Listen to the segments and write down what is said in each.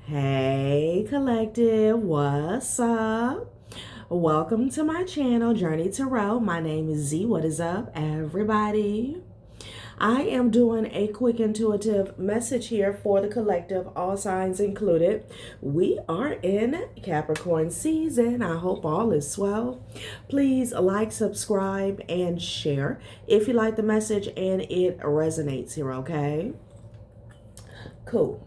Hey collective, what's up? Welcome to my channel, Journey Tarot. My name is Z. What is up, everybody? I am doing a quick intuitive message here for the collective, all signs included. We are in Capricorn season. I hope all is well. Please like, subscribe, and share if you like the message and it resonates here, okay? Cool.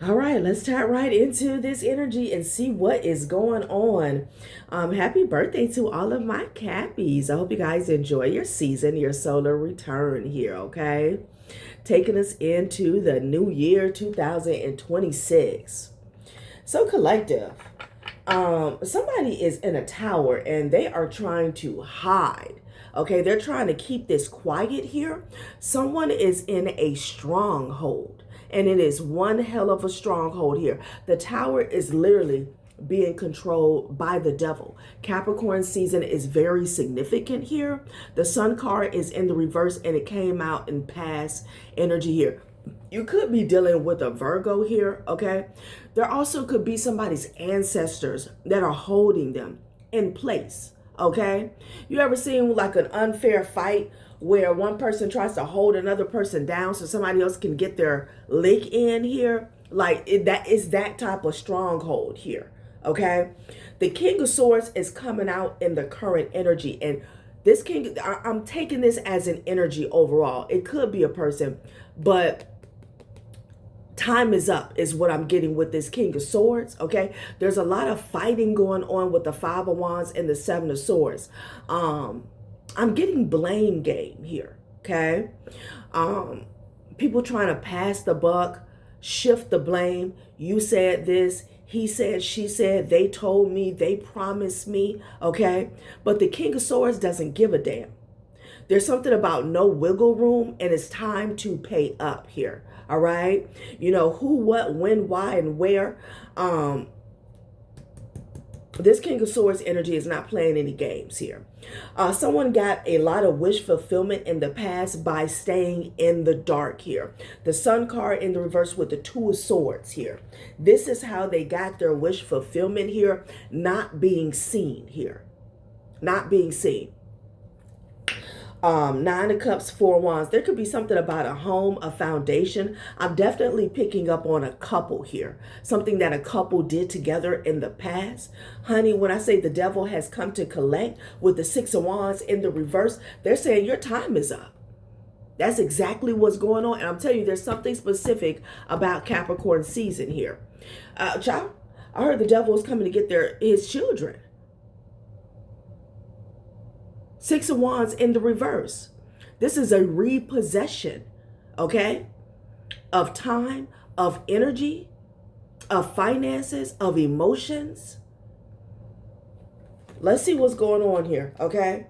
All right, let's tap right into this energy and see what is going on. Happy birthday to all of my Cappies. I hope you guys enjoy your season, your solar return here, okay? Taking us into the new year, 2026. So collective, somebody is in a tower and they are trying to hide. Okay, they're trying to keep this quiet here. Someone is in a stronghold. And it is one hell of a stronghold here. The tower is literally being controlled by the devil. Capricorn season is very significant here. The sun card is in the reverse and it came out in past energy here. You could be dealing with a Virgo here, okay? There also could be somebody's ancestors that are holding them in place, okay? You ever seen like an unfair fight where one person tries to hold another person down so somebody else can get their lick in here? Like that is that type of stronghold here, okay? The King of Swords is coming out in the current energy, and this king, I'm taking this as an energy overall. It could be a person, but time is up is what I'm getting with this King of Swords, okay? There's a lot of fighting going on with the Five of Wands and the Seven of Swords. I'm getting blame game here, okay? People trying to pass the buck, shift the blame. You said this, he said, she said, they told me, they promised me, okay? But the King of Swords doesn't give a damn. There's something about no wiggle room, and it's time to pay up here, all right? You know, who, what, when, why, and where. This King of Swords energy is not playing any games here. Someone got a lot of wish fulfillment in the past by staying in the dark here. The Sun card in the reverse with the Two of Swords here. This is how they got their wish fulfillment here, not being seen here. Not being seen. Nine of Cups, Four of Wands. There could be something about a home, a foundation. I'm definitely picking up on a couple here. Something that a couple did together in the past. Honey, when I say the devil has come to collect with the Six of Wands in the reverse, they're saying your time is up. That's exactly what's going on. And I'm telling you, there's something specific about Capricorn season here. Child, I heard the devil is coming to get his children. Six of Wands in the reverse. This is a repossession, okay, of time, of energy, of finances, of emotions. Let's see what's going on here, okay?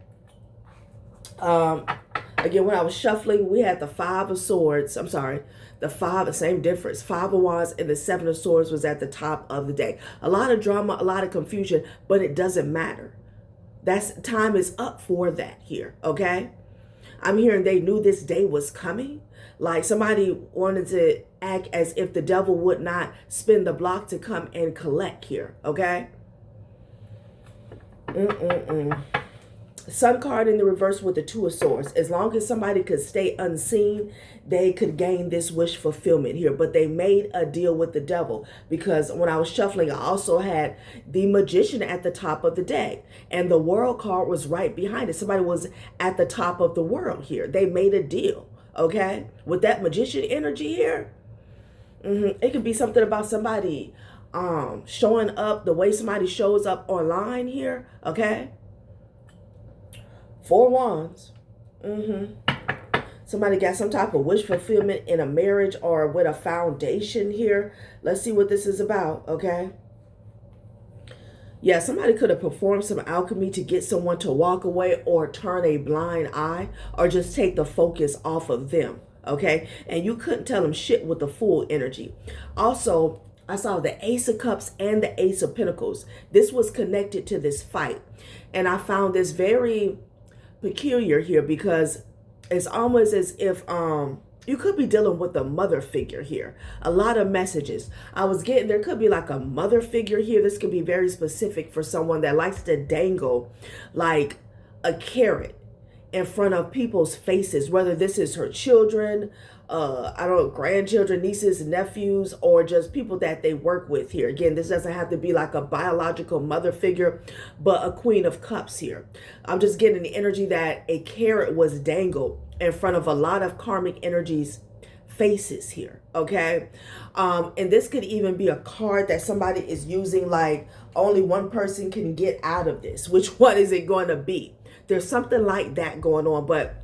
Again, when I was shuffling, we had the Five of Swords. I'm sorry, the same difference. Five of Wands and the Seven of Swords was at the top of the day. A lot of drama, a lot of confusion, but it doesn't matter. Time is up for that here, okay? I'm hearing they knew this day was coming. Like somebody wanted to act as if the devil would not spin the block to come and collect here, okay? Sun card in the reverse with the Two of Swords. As long as somebody could stay unseen, they could gain this wish fulfillment here. But they made a deal with the devil, because when I was shuffling, I also had the Magician at the top of the deck. And the World card was right behind it. Somebody was at the top of the world here. They made a deal, okay? With that Magician energy here, it could be something about somebody showing up the way somebody shows up online here, okay? Four Wands. Somebody got some type of wish fulfillment in a marriage or with a foundation here. Let's see what this is about, okay? Yeah, somebody could have performed some alchemy to get someone to walk away or turn a blind eye or just take the focus off of them, okay? And you couldn't tell them shit with the full energy. Also, I saw the Ace of Cups and the Ace of Pentacles. This was connected to this fight. And I found this very peculiar here because it's almost as if You could be dealing with a mother figure here. A lot of messages. I was getting, there could be like a mother figure here. This could be very specific for someone that likes to dangle like a carrot in front of people's faces, whether this is her children, I don't know, grandchildren, nieces, nephews, or just people that they work with here. Again, this doesn't have to be like a biological mother figure, but a Queen of Cups here. I'm just getting the energy that a carrot was dangled in front of a lot of karmic energies faces here, okay? And this could even be a card that somebody is using, like only one person can get out of this. Which one is it going to be? There's something like that going on. But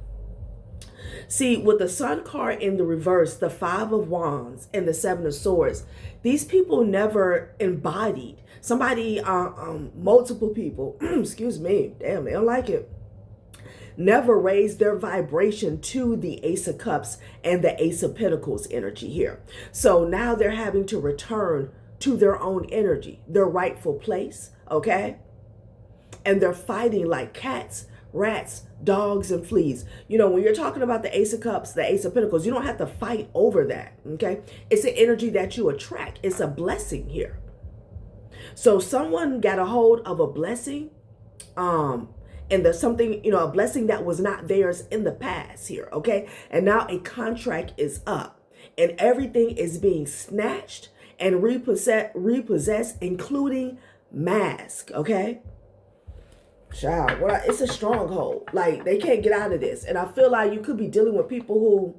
see, with the Sun card in the reverse, the Five of Wands and the Seven of Swords, these people never embodied. Somebody, multiple people, excuse me, damn, they don't like it, never raised their vibration to the Ace of Cups and the Ace of Pentacles energy here. So now they're having to return to their own energy, their rightful place, okay? And they're fighting like cats, rats, dogs, and fleas. You know, when you're talking about the Ace of Cups, the Ace of Pentacles, you don't have to fight over that, okay? It's an energy that you attract. It's a blessing here. So someone got a hold of a blessing, and there's something, you know, a blessing that was not theirs in the past here, okay? And now a contract is up, and everything is being snatched and repossessed, including mask, okay? Child, well, it's a stronghold. Like, they can't get out of this. And I feel like you could be dealing with people who,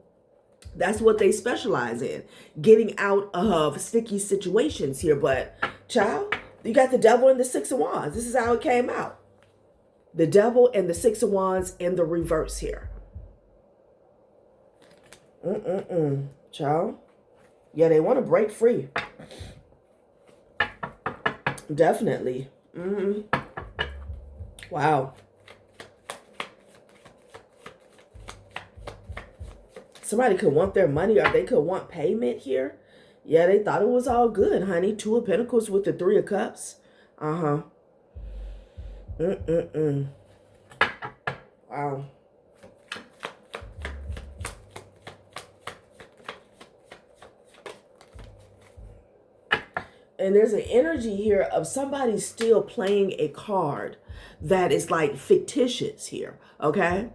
that's what they specialize in, getting out of sticky situations here. But, child, you got the Devil and the Six of Wands. This is how it came out. The Devil and the Six of Wands in the reverse here. Child. Yeah, they want to break free. Definitely. Wow. Somebody could want their money, or they could want payment here. Yeah, they thought it was all good, honey. Two of Pentacles with the Three of Cups. Wow. And there's an energy here of somebody still playing a card that is like fictitious here, okay?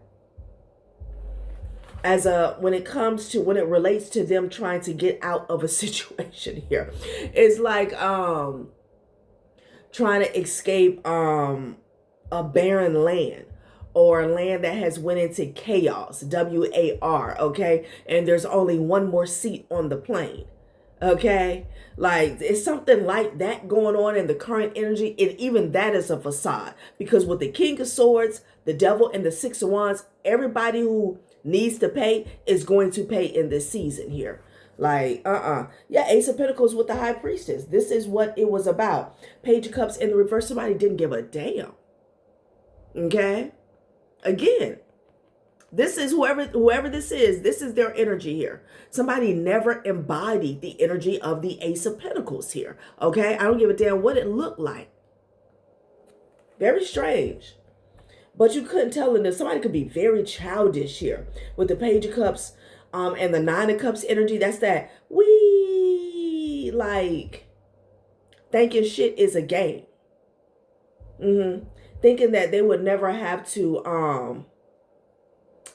As when it comes to, when it relates to them trying to get out of a situation here. It's like trying to escape a barren land, or land that has went into chaos, W-A-R, okay? And there's only one more seat on the plane. Okay, like it's something like that going on in the current energy. And even that is a facade, because with the King of Swords, the Devil, and the Six of Wands, everybody who needs to pay is going to pay in this season here. Like, yeah, Ace of Pentacles with the High Priestess. This is what it was about. Page of Cups in the reverse. Somebody didn't give a damn. Okay, again, this is whoever this is their energy here. Somebody never embodied the energy of the Ace of Pentacles here. Okay, I don't give a damn what it looked like. Very strange. But you couldn't tell them that somebody could be very childish here with the Page of Cups and the Nine of Cups energy. That's that we like thinking shit is a game. Thinking that they would never have to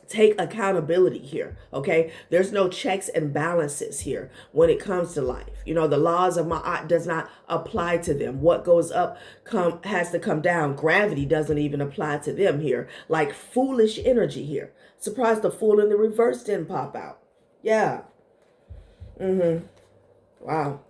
take accountability here, okay? There's no checks and balances here when it comes to life. You know, the laws of Ma'at does not apply to them. What goes up has to come down. Gravity doesn't even apply to them here. Like foolish energy here. Surprised the Fool in the reverse didn't pop out. Yeah. Wow.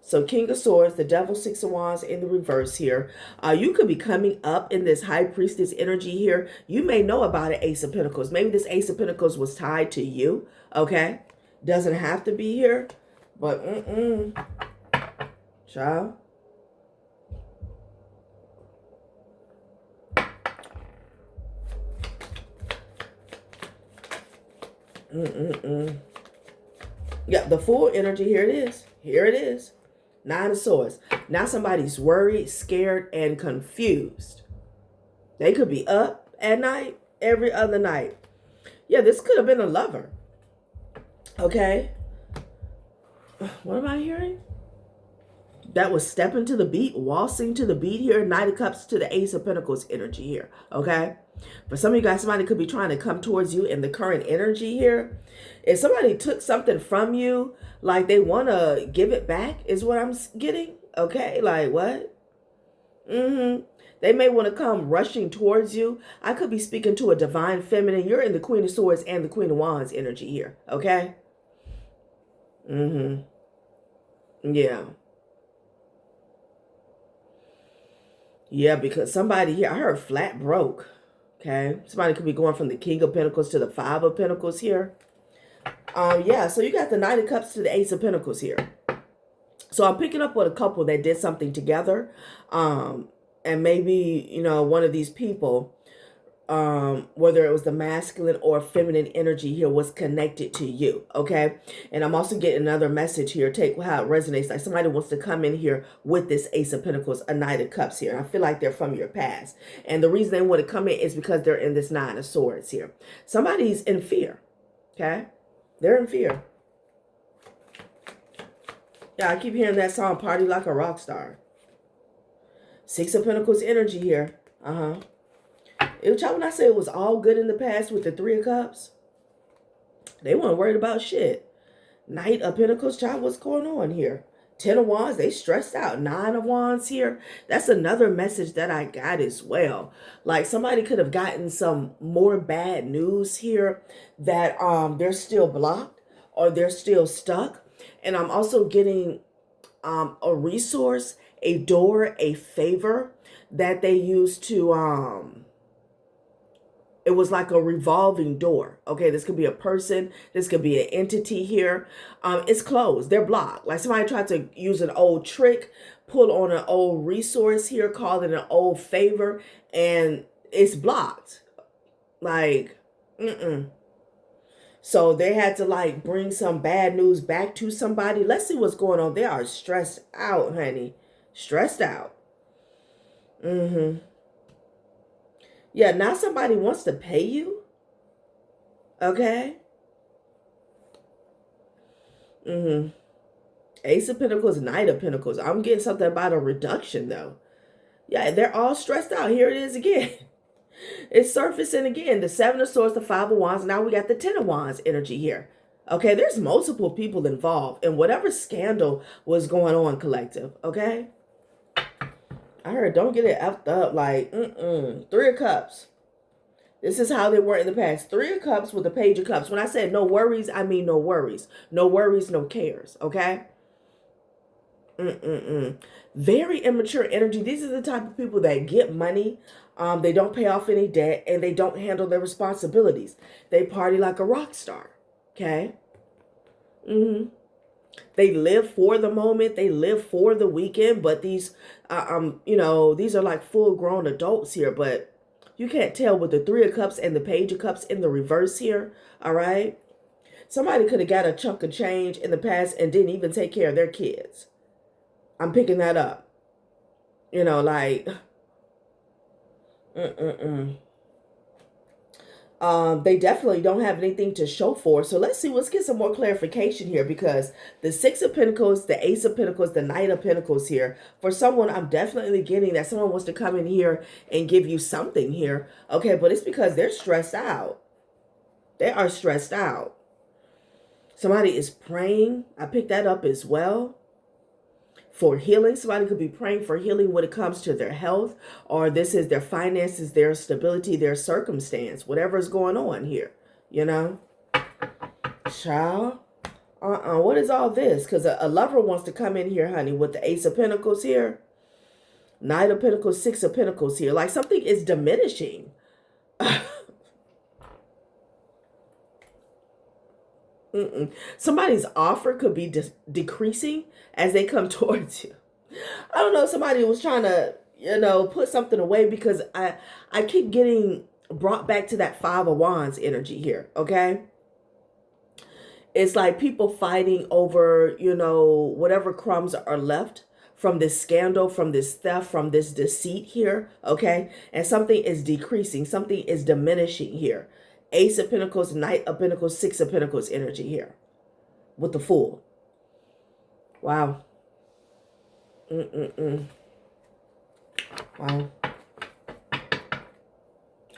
So King of Swords, the Devil, Six of Wands in the reverse here. You could be coming up in this High Priestess energy here. You may know about an Ace of Pentacles. Maybe this Ace of Pentacles was tied to you, okay? Doesn't have to be here, but child. Yeah, the Fool energy, here it is. Here it is. Nine of Swords. Now somebody's worried, scared, and confused. They could be up at night, every other night. Yeah, this could have been a lover. Okay. What am I hearing? That was stepping to the beat, waltzing to the beat here. Knight of Cups to the Ace of Pentacles energy here. Okay. For some of you guys, somebody could be trying to come towards you in the current energy here. If somebody took something from you, like they want to give it back is what I'm getting. Okay. Like what? They may want to come rushing towards you. I could be speaking to a divine feminine. You're in the Queen of Swords and the Queen of Wands energy here. Okay. Yeah. Yeah, because somebody here, I heard flat broke. Okay. Somebody could be going from the King of Pentacles to the Five of Pentacles here. Yeah, so you got the Knight of Cups to the Ace of Pentacles here. So I'm picking up with a couple that did something together. And maybe, you know, one of these people, whether it was the masculine or feminine energy here, was connected to you. Okay. And I'm also getting another message here. Take how it resonates. Like somebody wants to come in here with this Ace of Pentacles, a Knight of Cups here. And I feel like they're from your past. And the reason they want to come in is because they're in this Nine of Swords here. Somebody's in fear. Okay. They're in fear. Yeah, I keep hearing that song, Party Like a Rock Star. Six of Pentacles energy here. Y'all, when I say it was all good in the past with the Three of Cups, they weren't worried about shit. Knight of Pentacles, child, what's going on here? Ten of Wands, they stressed out. Nine of Wands here. That's another message that I got as well. Like somebody could have gotten some more bad news here that they're still blocked or they're still stuck. And I'm also getting a resource, a door, a favor that they used to it was like a revolving door. Okay, this could be a person. This could be an entity here. It's closed. They're blocked. Like somebody tried to use an old trick, pull on an old resource here, call it an old favor, and it's blocked. Like, So they had to like bring some bad news back to somebody. Let's see what's going on. They are stressed out, honey. Stressed out. Yeah, now somebody wants to pay you. Okay. Ace of Pentacles, Knight of Pentacles. I'm getting something about a reduction though. Yeah, they're all stressed out. Here it is again. It's surfacing again. The Seven of Swords, the Five of Wands. Now we got the Ten of Wands energy here. Okay, there's multiple people involved in whatever scandal was going on, collective. Okay. I heard don't get it effed up. Like, Three of Cups. This is how they were in the past. Three of Cups with the Page of Cups. When I said no worries, I mean no worries. No worries, no cares. Okay? Very immature energy. These are the type of people that get money. They don't pay off any debt. And they don't handle their responsibilities. They party like a rock star. Okay? They live for the moment. They live for the weekend. But these, these are like full-grown adults here. But you can't tell with the Three of Cups and the Page of Cups in the reverse here. All right? Somebody could have got a chunk of change in the past and didn't even take care of their kids. I'm picking that up. You know, like, they definitely don't have anything to show for. So let's see, let's get some more clarification here, because the Six of Pentacles, the Ace of Pentacles, the Knight of Pentacles here, for someone, I'm definitely getting that someone wants to come in here and give you something here. Okay, but it's because they're stressed out. They are stressed out. Somebody is praying. I picked that up as well. For healing. Somebody could be praying for healing when it comes to their health, or this is their finances, their stability, their circumstance, whatever is going on here, you know. Child, what is all this? Because a lover wants to come in here, honey, with the Ace of Pentacles here, Knight of Pentacles, Six of Pentacles here. Like something is diminishing. Somebody's offer could be decreasing as they come towards you. I don't know. Somebody was trying to, put something away, because I keep getting brought back to that Five of Wands energy here. Okay. It's like people fighting over, whatever crumbs are left from this scandal, from this theft, from this deceit here. Okay. And something is decreasing. Something is diminishing here. Ace of Pentacles, Knight of Pentacles, Six of Pentacles energy here with the Fool. Wow. Wow.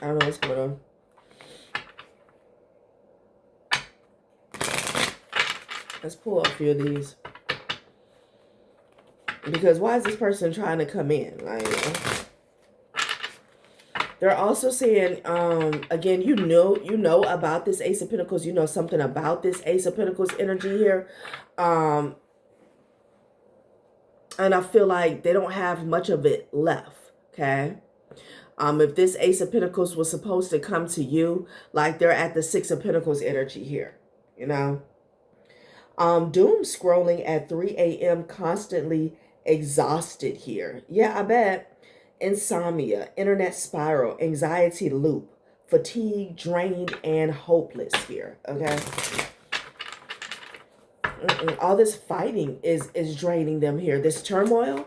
I don't know what's going on. Let's pull a few of these. Because why is this person trying to come in? Like, they're also saying, again, you know about this Ace of Pentacles. You know something about this Ace of Pentacles energy here. And I feel like they don't have much of it left, okay? If this Ace of Pentacles was supposed to come to you, like they're at the Six of Pentacles energy here, you know? Doom scrolling at 3 a.m. constantly exhausted here. Yeah, I bet. Insomnia, internet spiral, anxiety loop, fatigue, drained, and hopeless here, okay? All this fighting is draining them here. This turmoil,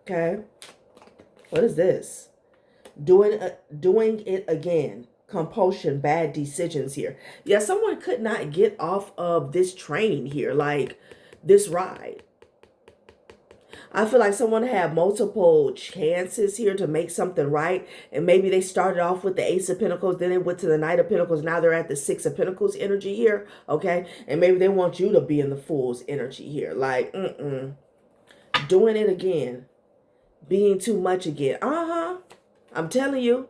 okay? What is this? Doing it again. Compulsion, bad decisions here. Yeah, someone could not get off of this train here, like this ride. I feel like someone had multiple chances here to make something right. And maybe they started off with the Ace of Pentacles, then they went to the Knight of Pentacles. Now they're at the Six of Pentacles energy here, okay? And maybe they want you to be in the Fool's energy here. Like, doing it again. Being too much again. I'm telling you.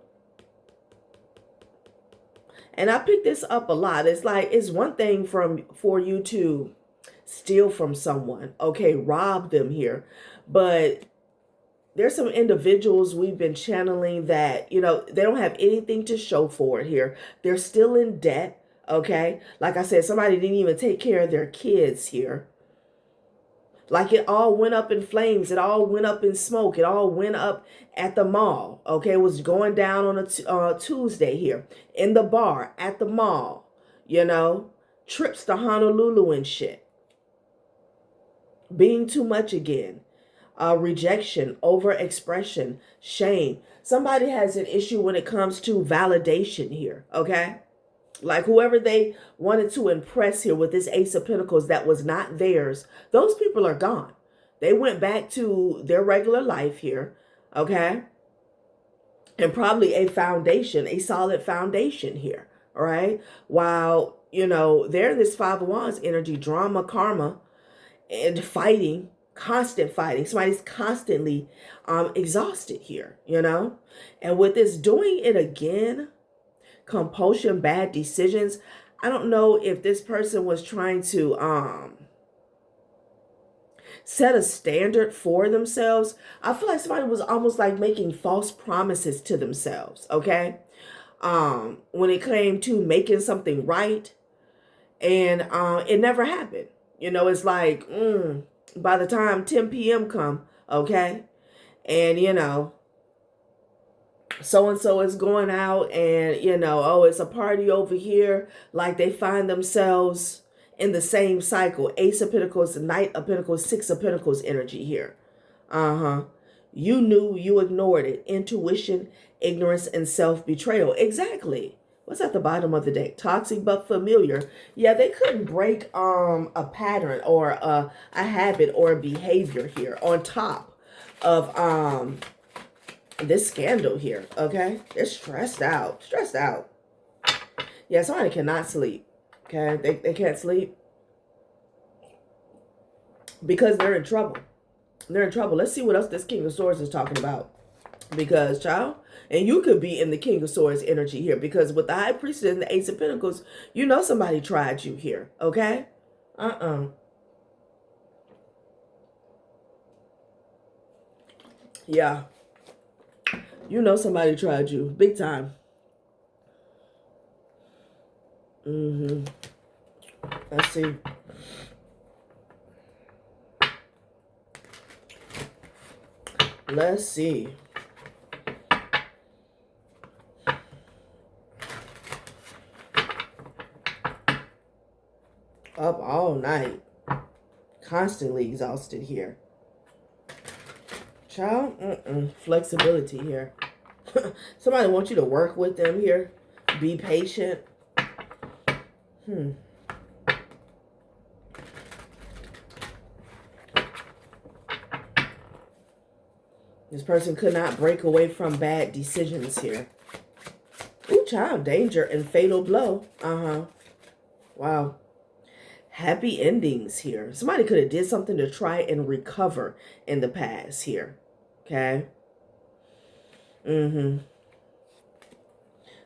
And I pick this up a lot. It's like, it's one thing for you to steal from someone, okay, rob them here. But there's some individuals we've been channeling that, you know, they don't have anything to show for it here. They're still in debt, okay? Like I said, somebody didn't even take care of their kids here. Like it all went up in flames. It all went up in smoke. It all went up at the mall. Okay, it was going down on a Tuesday here. In the bar, at the mall. You know, trips to Honolulu and shit. Being too much again. Rejection, overexpression, shame. Somebody has an issue when it comes to validation here. Okay. Like whoever they wanted to impress here with this Ace of Pentacles that was not theirs, those people are gone. They went back to their regular life here, okay? And probably a foundation, a solid foundation here, all right? While, you know, they're in this Five of Wands energy, drama, karma, and fighting, constant fighting. Somebody's constantly exhausted here, you know? And with this doing it again, compulsion, bad decisions. I don't know if this person was trying to set a standard for themselves. I feel like somebody was almost like making false promises to themselves, okay? When it came to making something right, and it never happened. You know, it's like, by the time 10 p.m. come, okay? And, you know, so-and-so is going out and, you know, oh, it's a party over here. Like they find themselves in the same cycle. Ace of Pentacles, Knight of Pentacles, Six of Pentacles energy here. You knew, you ignored it. Intuition, ignorance, and self-betrayal. Exactly. What's at the bottom of the deck? Toxic but familiar. Yeah, they couldn't break a pattern or a habit or a behavior here on top of this scandal here, okay? They're stressed out. Yeah, somebody cannot sleep, okay? They can't sleep because they're in trouble. They're in trouble. Let's see what else this King of Swords is talking about. Because, child, and you could be in the King of Swords energy here, because with the High Priestess and the Ace of Pentacles, you know somebody tried you here, okay? Yeah. You know somebody tried you. Big time. Let's see. Let's see. Up all night. Constantly exhausted here. Child, flexibility here. Somebody wants you to work with them here. Be patient. This person could not break away from bad decisions here. Ooh, child, danger and fatal blow. Wow. Happy endings here. Somebody could have did something to try and recover in the past here. Okay.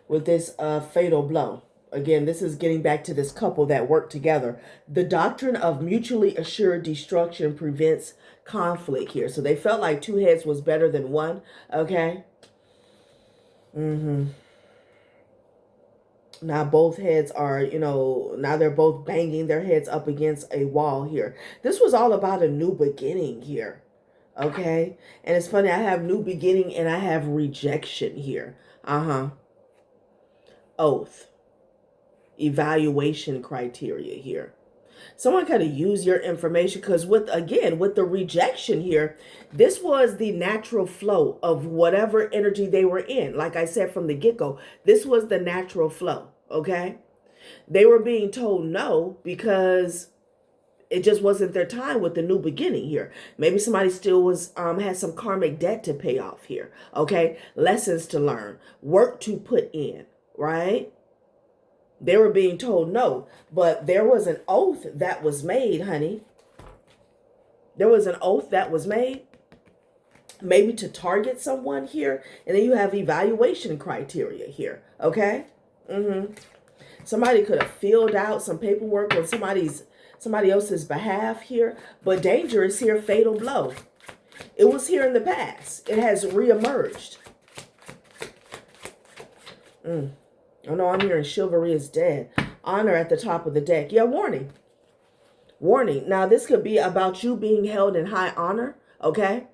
With this fatal blow. Again, this is getting back to this couple that work together. The doctrine of mutually assured destruction prevents conflict here. So they felt like two heads was better than one. Okay. Now both heads are, now they're both banging their heads up against a wall here. This was all about a new beginning here. Okay. And it's funny, I have new beginning and I have rejection here. Oath. Evaluation criteria here. Someone kind of use your information because with the rejection here, this was the natural flow of whatever energy they were in. Like I said from the get-go, this was the natural flow. Okay. They were being told no because it just wasn't their time with the new beginning here. Maybe somebody still was had some karmic debt to pay off here. Okay. Lessons to learn, work to put in, right? They were being told no, but there was an oath that was made, honey. There was an oath that was made, maybe to target someone here. And then you have evaluation criteria here, okay? Somebody could have filled out some paperwork on somebody else's behalf here, but danger is here, fatal blow. It was here in the past. It has reemerged. Oh no, I'm hearing chivalry is dead. Honor at the top of the deck. Yeah, warning. Warning. Now, this could be about you being held in high honor, okay?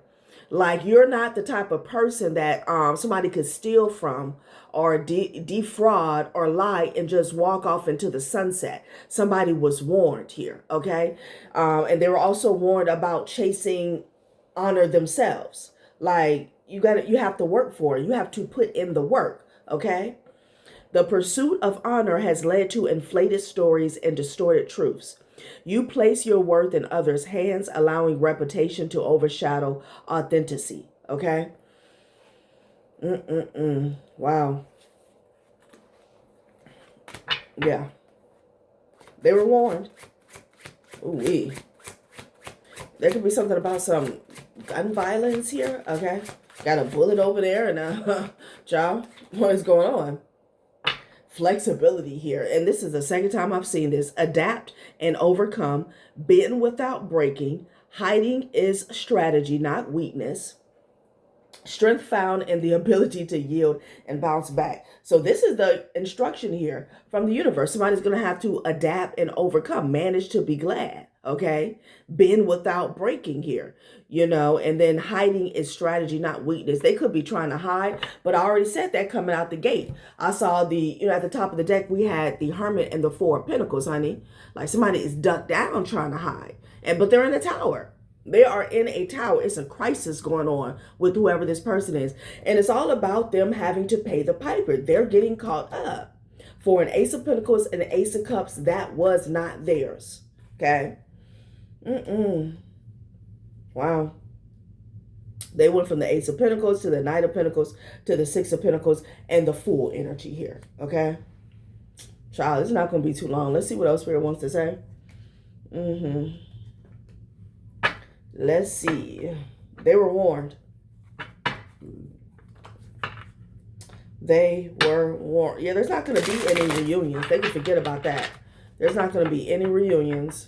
Like you're not the type of person that somebody could steal from or defraud or lie and just walk off into the sunset. Somebody was warned here, okay? And they were also warned about chasing honor themselves. Like you have to work for it. You have to put in the work, okay? The pursuit of honor has led to inflated stories and distorted truths. You place your worth in others' hands, allowing reputation to overshadow authenticity. Okay? Wow. Yeah. They were warned. Ooh-wee. There could be something about some gun violence here. Okay? Got a bullet over there and child, what is going on? Flexibility here. And this is the second time I've seen this. Adapt and overcome. Bend without breaking. Hiding is strategy, not weakness. Strength found in the ability to yield and bounce back. So this is the instruction here from the universe. Somebody's going to have to adapt and overcome. Manage to be glad. Okay. Bend without breaking here, and then hiding is strategy, not weakness. They could be trying to hide, but I already said that coming out the gate. I saw at the top of the deck, we had the Hermit and the Four of Pentacles, honey. Like somebody is ducked down trying to hide, but they're in a tower. They are in a tower. It's a crisis going on with whoever this person is. And it's all about them having to pay the piper. They're getting caught up. For an Ace of Pentacles and an Ace of Cups, that was not theirs. Okay. Wow. They went from the Ace of Pentacles to the Knight of Pentacles to the Six of Pentacles and the Fool energy here. Okay. Child, it's not going to be too long. Let's see what else Spirit wants to say. Let's see. They were warned. They were warned. Yeah, there's not going to be any reunions. They can forget about that. There's not going to be any reunions.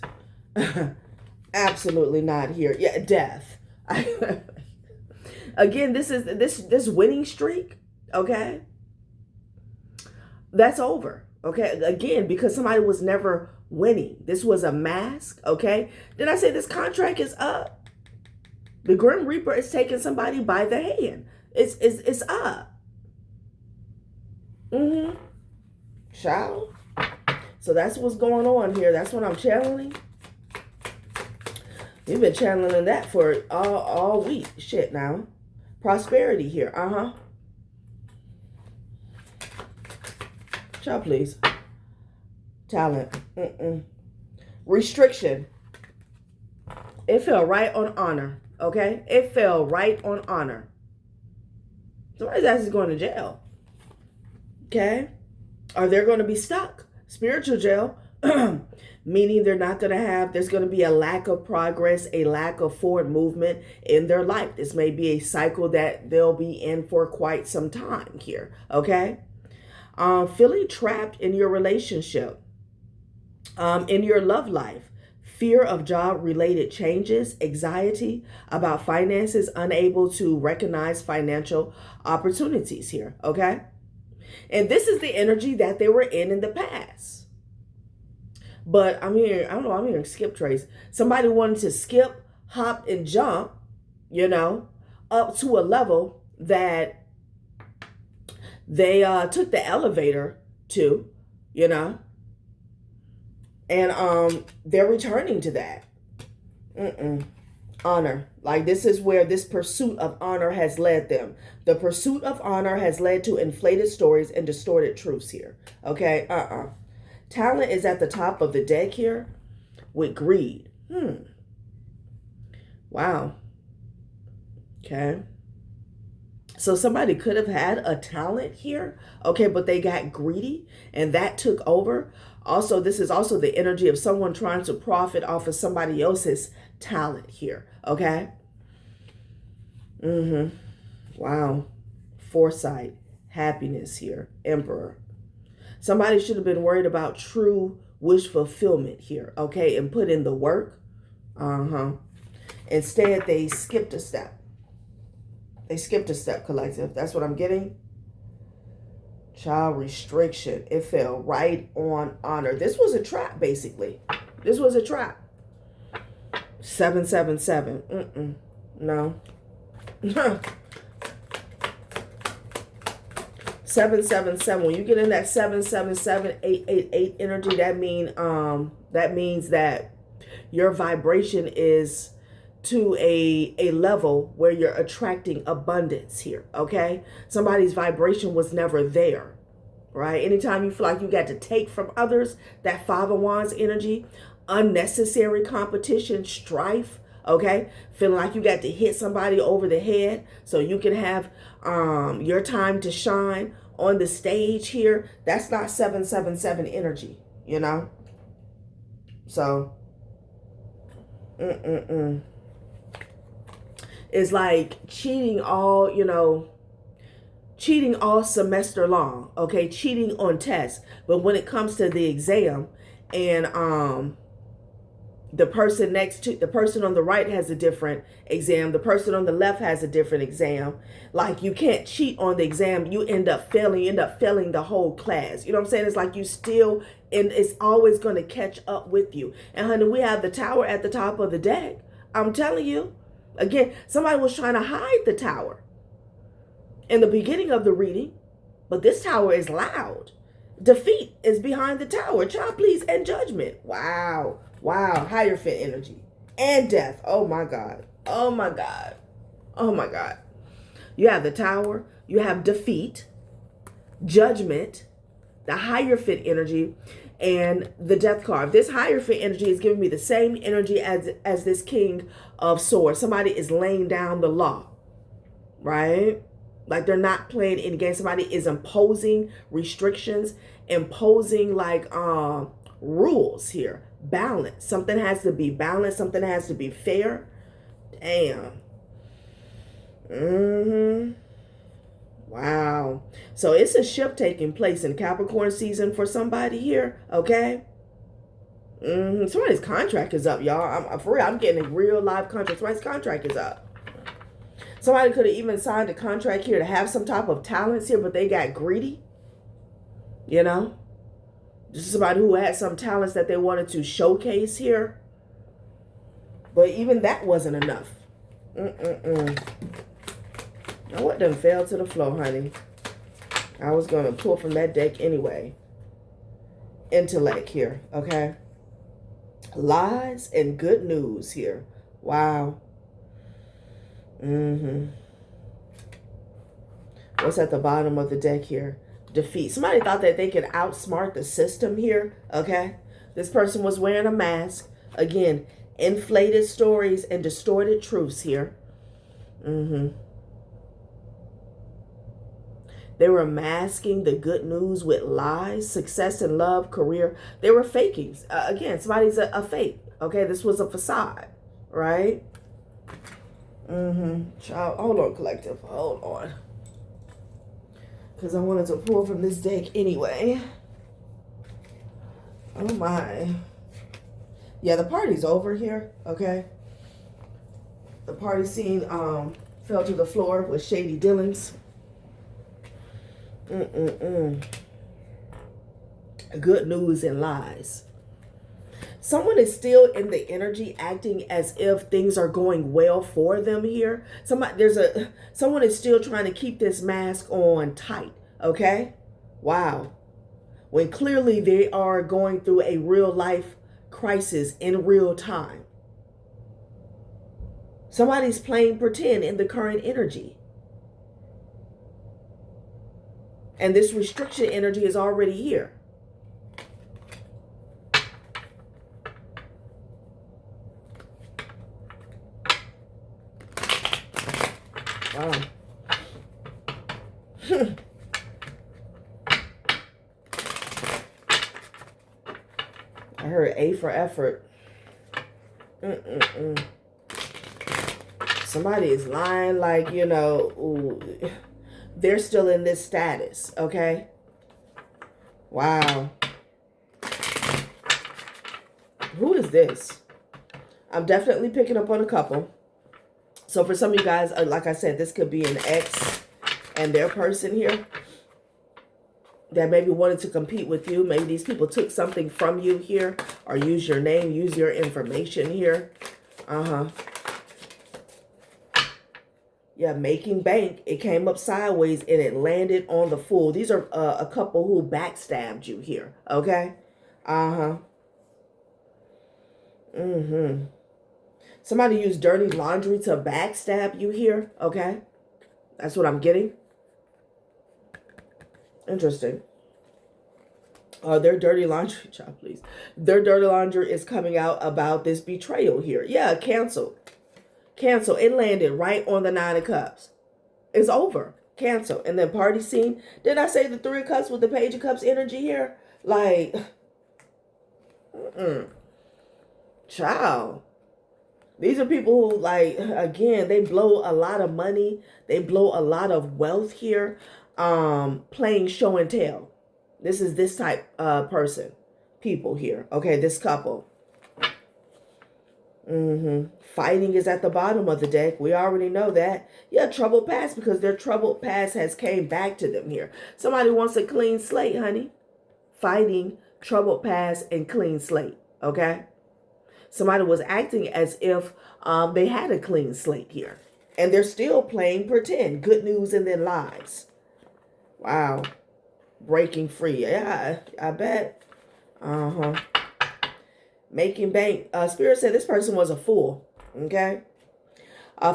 Absolutely not here. Yeah, death. Again, this is this winning streak, okay? That's over. Okay? Again, because somebody was never winning. This was a mask, okay? Did I say this contract is up? The Grim Reaper is taking somebody by the hand. It's up. Child. So that's what's going on here. That's what I'm channeling. We've been channeling that for all week. Shit now. Prosperity here. Child, please. Talent. Restriction. It fell right on honor. Okay? It fell right on honor. Somebody's actually going to jail. Okay? Or they're going to be stuck. Spiritual jail. Meaning they're not going to have, there's going to be a lack of progress, a lack of forward movement in their life. This may be a cycle that they'll be in for quite some time here. Okay? Feeling trapped in your relationship, in your love life, fear of job-related changes, anxiety about finances, unable to recognize financial opportunities here, okay? And this is the energy that they were in the past. But I'm hearing skip trace. Somebody wanted to skip, hop, and jump, up to a level that they took the elevator to, and they're returning to that. Honor. Like, this is where this pursuit of honor has led them. The pursuit of honor has led to inflated stories and distorted truths here. Okay? Talent is at the top of the deck here with greed. Wow. Okay. So somebody could have had a talent here, okay, but they got greedy and that took over. Also, this is also the energy of someone trying to profit off of somebody else's talent here, okay? Wow. Foresight, happiness here, Emperor. Somebody should have been worried about true wish fulfillment here, okay, and put in the work. Instead, they skipped a step. They skipped a step, collective. That's what I'm getting. Child restriction. It fell right on honor. This was a trap, basically. This was a trap. 777. No. 777. When you get in that 777, 888 energy, that means that your vibration is to a level where you're attracting abundance here, okay? Somebody's vibration was never there, right? Anytime you feel like you got to take from others, that Five of Wands energy, unnecessary competition, strife, okay? Feeling like you got to hit somebody over the head so you can have your time to shine on the stage here. That's not 777 energy, So, It's like cheating all semester long, okay? Cheating on tests. But when it comes to the exam and the person on the right has a different exam, the person on the left has a different exam. Like, you can't cheat on the exam. You end up failing the whole class. You know what I'm saying? It's like and it's always going to catch up with you. And honey, we have the Tower at the top of the deck. I'm telling you. Again, somebody was trying to hide the Tower in the beginning of the reading, but this Tower is loud. Defeat is behind the Tower. Child, please, and judgment. Wow. Hierophant energy and death. Oh my God. You have the Tower. You have defeat, judgment, the Hierophant energy, and the Death card. This Hierophant energy is giving me the same energy as this King of Swords. Somebody is laying down the law, right? Like, they're not playing any games. Somebody is imposing restrictions, imposing rules here. Balance. Something has to be balanced. Something has to be fair. Damn. Wow. So it's a shift taking place in Capricorn season for somebody here, okay? Somebody's contract is up, y'all. For real, I'm getting a real live contract. Somebody's contract is up. Somebody could have even signed a contract here to have some type of talents here, but they got greedy. This is somebody who had some talents that they wanted to showcase here. But even that wasn't enough. Now, what done fell to the floor, honey? I was going to pull from that deck anyway. Intellect here, okay? Lies and good news here. Wow. What's at the bottom of the deck here? defeat. Somebody thought that they could outsmart the system here, okay? This person was wearing a mask. Again, inflated stories and distorted truths here. They were masking the good news with lies, success in love, career. They were faking. Again, somebody's a fake. Okay, this was a facade, right? Child, hold on, collective. Hold on. Because I wanted to pull from this deck anyway. Oh my. Yeah, the party's over here, okay? The party scene fell to the floor with shady dealings. Good news and lies. Someone is still in the energy acting as if things are going well for them here. Someone is still trying to keep this mask on tight, okay? Wow. When clearly they are going through a real life crisis in real time. Somebody's playing pretend in the current energy. And this restriction energy is already here. Wow. I heard A for effort. Somebody is lying like, you know, ooh, they're still in this status, okay? Wow. Who is this? I'm definitely picking up on a couple. So for some of you guys, like I said, this could be an ex and their person here that maybe wanted to compete with you. Maybe these people took something from you here or use your name, use your information here. Yeah, making bank. It came up sideways and it landed on the Fool. These are a couple who backstabbed you here, okay? Somebody used dirty laundry to backstab you here, okay? That's what I'm getting. Interesting. Their dirty laundry, child, please. Their dirty laundry is coming out about this betrayal here. Yeah, cancel. Cancel. It landed right on the 9 of Cups. It's over. Cancel. And then party scene. Did I say the 3 of Cups with the Page of Cups energy here? Like, child. These are people who, like, again, they blow a lot of money. They blow a lot of wealth here. Playing show and tell. This is this type person. People here. Okay, this couple. Fighting is at the bottom of the deck. We already know that. Yeah, troubled past, because their troubled past has came back to them here. Somebody wants a clean slate, honey. Fighting, troubled past, and clean slate. Okay? Somebody was acting as if they had a clean slate here. And they're still playing pretend. Good news and then lies. Wow. Breaking free. Yeah, I bet. Making bank. Spirit said this person was a fool. Okay.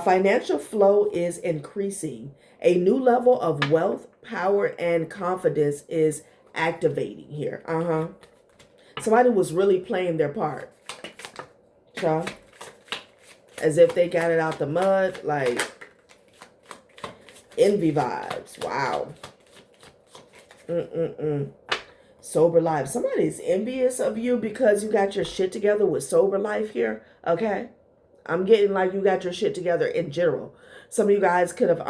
Financial flow is increasing. A new level of wealth, power, and confidence is activating here. Somebody was really playing their part. As if they got it out the mud. Like, envy vibes. Wow. Sober life. Somebody's envious of you because you got your shit together with sober life here. Okay. I'm getting like you got your shit together in general. Some of you guys could have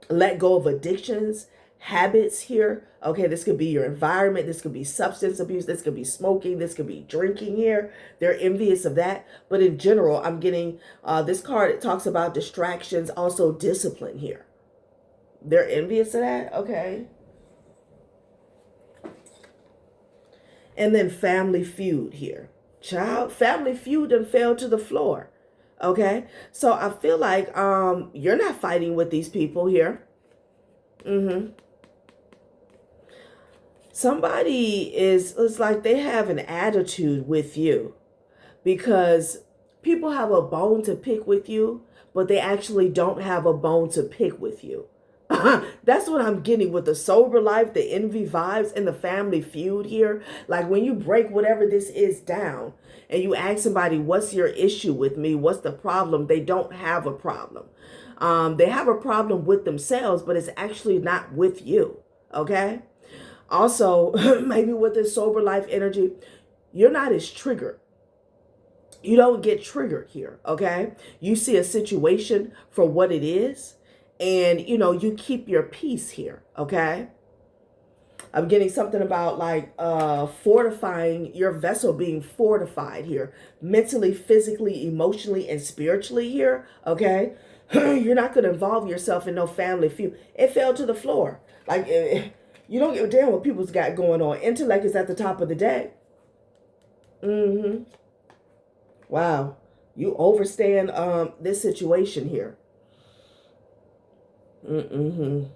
let go of addictions, habits here. Okay, this could be your environment. This could be substance abuse. This could be smoking. This could be drinking here. They're envious of that. But in general, I'm getting this card. It talks about distractions, also discipline here. They're envious of that? Okay. And then family feud here. Child, family feud and fell to the floor. Okay. So I feel like you're not fighting with these people here. Somebody it's like they have an attitude with you because people have a bone to pick with you, but they actually don't have a bone to pick with you. That's what I'm getting with the sober life, the envy vibes, and the family feud here. Like when you break whatever this is down and you ask somebody, what's your issue with me? What's the problem? They don't have a problem. They have a problem with themselves, but it's actually not with you. Okay. Also, maybe with this sober life energy, you're not as triggered. You don't get triggered here. Okay. You see a situation for what it is. And, you keep your peace here, okay? I'm getting something about like fortifying your vessel, being fortified here, mentally, physically, emotionally, and spiritually here, okay? You're not going to involve yourself in no family feud. It fell to the floor. Like, you don't give a damn what people's got going on. Intellect is at the top of the day. Wow. You overstand this situation here. And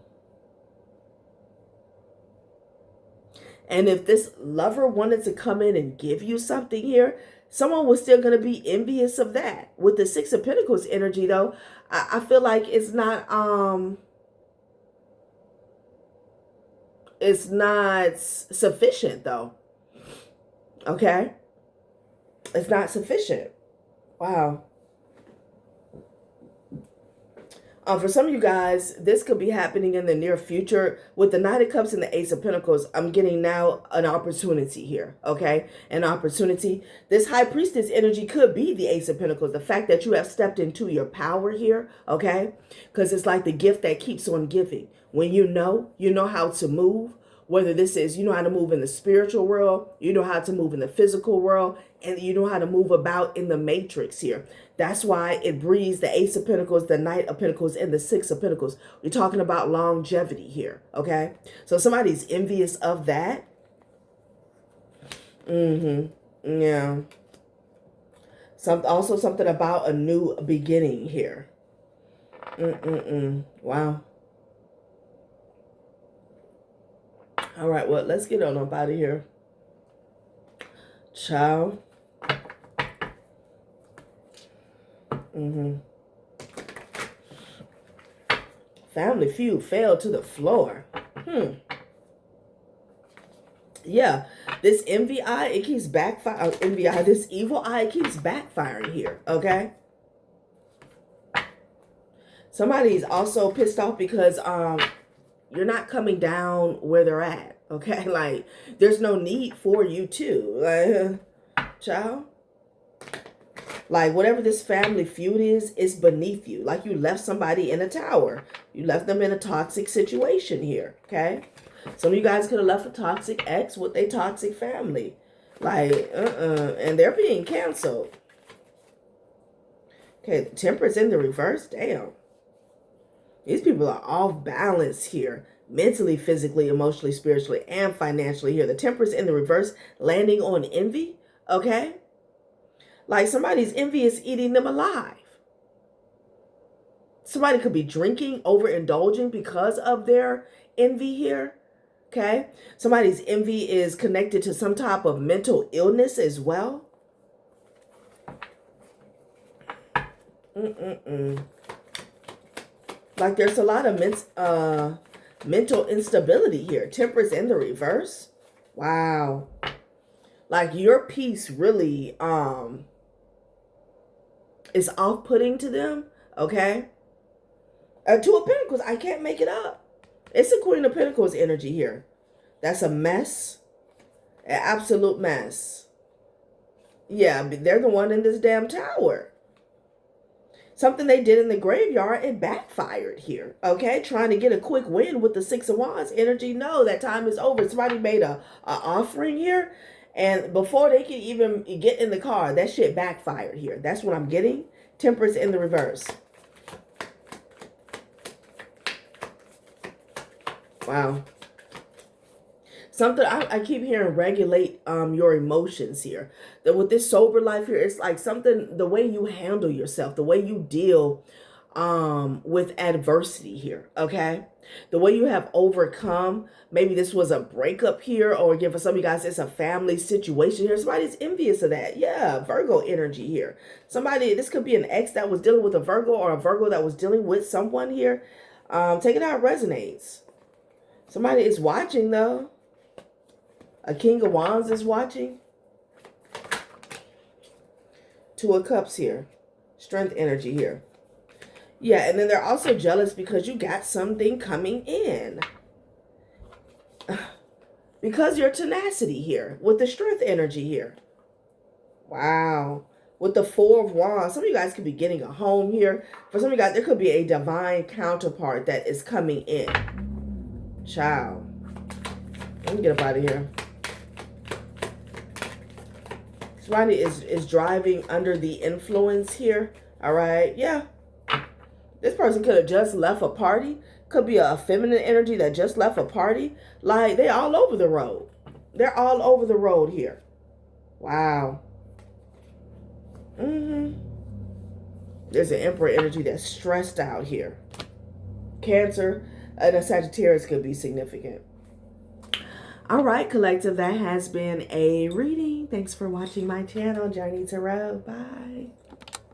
if this lover wanted to come in and give you something here, someone was still going to be envious of that. With the Six of Pentacles energy, though, I feel like it's not sufficient, though. Okay? It's not sufficient. Wow. For some of you guys, this could be happening in the near future. With the Knight of Cups and the Ace of Pentacles, I'm getting now an opportunity here, okay? An opportunity. This High Priestess energy could be the Ace of Pentacles. The fact that you have stepped into your power here, okay? Because it's like the gift that keeps on giving. When you know how to move. Whether this is, you know how to move in the spiritual world, you know how to move in the physical world, and you know how to move about in the matrix here. That's why it breeds the Ace of Pentacles, the Knight of Pentacles, and the Six of Pentacles. We're talking about longevity here, okay? So somebody's envious of that. Yeah. Also something about a new beginning here. Wow. All right, well, let's get on up out of here. Ciao. Family feud fell to the floor. Yeah, this envy eye, it keeps backfiring. This evil eye, it keeps backfiring here, okay? Somebody's also pissed off because you're not coming down where they're at, okay? Like, there's no need for you to. Child. Like, whatever this family feud is beneath you. Like, you left somebody in a tower. You left them in a toxic situation here, okay? Some of you guys could have left a toxic ex with a toxic family. Like, and they're being canceled. Okay, the Temperance in the reverse, damn. These people are off balance here. Mentally, physically, emotionally, spiritually, and financially here. The Temperance in the reverse, landing on envy, okay? Like somebody's envy is eating them alive. Somebody could be drinking, overindulging because of their envy here, okay? Somebody's envy is connected to some type of mental illness as well. Like there's a lot of mental instability here. Temperance in the reverse. Wow. Like your peace really is off-putting to them. Okay. Two of Pentacles. I can't make it up. It's a Queen of Pentacles energy here. That's a mess. An absolute mess. Yeah, they're the one in this damn tower. Something they did in the graveyard, it backfired here, okay? Trying to get a quick win with the Six of Wands energy. No, that time is over. Somebody made a offering here, and before they could even get in the car, that shit backfired here. That's what I'm getting. Temperance in the reverse. Wow. Something I keep hearing, regulate your emotions here. That with this sober life here, it's like something, the way you handle yourself, the way you deal with adversity here, okay? The way you have overcome, maybe this was a breakup here, or again, for some of you guys, it's a family situation here. Somebody's envious of that. Yeah, Virgo energy here. Somebody, this could be an ex that was dealing with a Virgo, or a Virgo that was dealing with someone here. Take it out resonates. Somebody is watching, though. A King of Wands is watching. Two of Cups here. Strength energy here. Yeah, and then they're also jealous because you got something coming in. Because your tenacity here. With the strength energy here. Wow. With the Four of Wands. Some of you guys could be getting a home here. For some of you guys, there could be a divine counterpart that is coming in. Child. Let me get up out of here. Somebody is driving under the influence here. All right. Yeah. This person could have just left a party. Could be a feminine energy that just left a party. Like, they all over the road. They're all over the road here. Wow. There's an Emperor energy that's stressed out here. Cancer and a Sagittarius could be significant. All right, collective, that has been a reading. Thanks for watching my channel, Journey Tarot. Bye.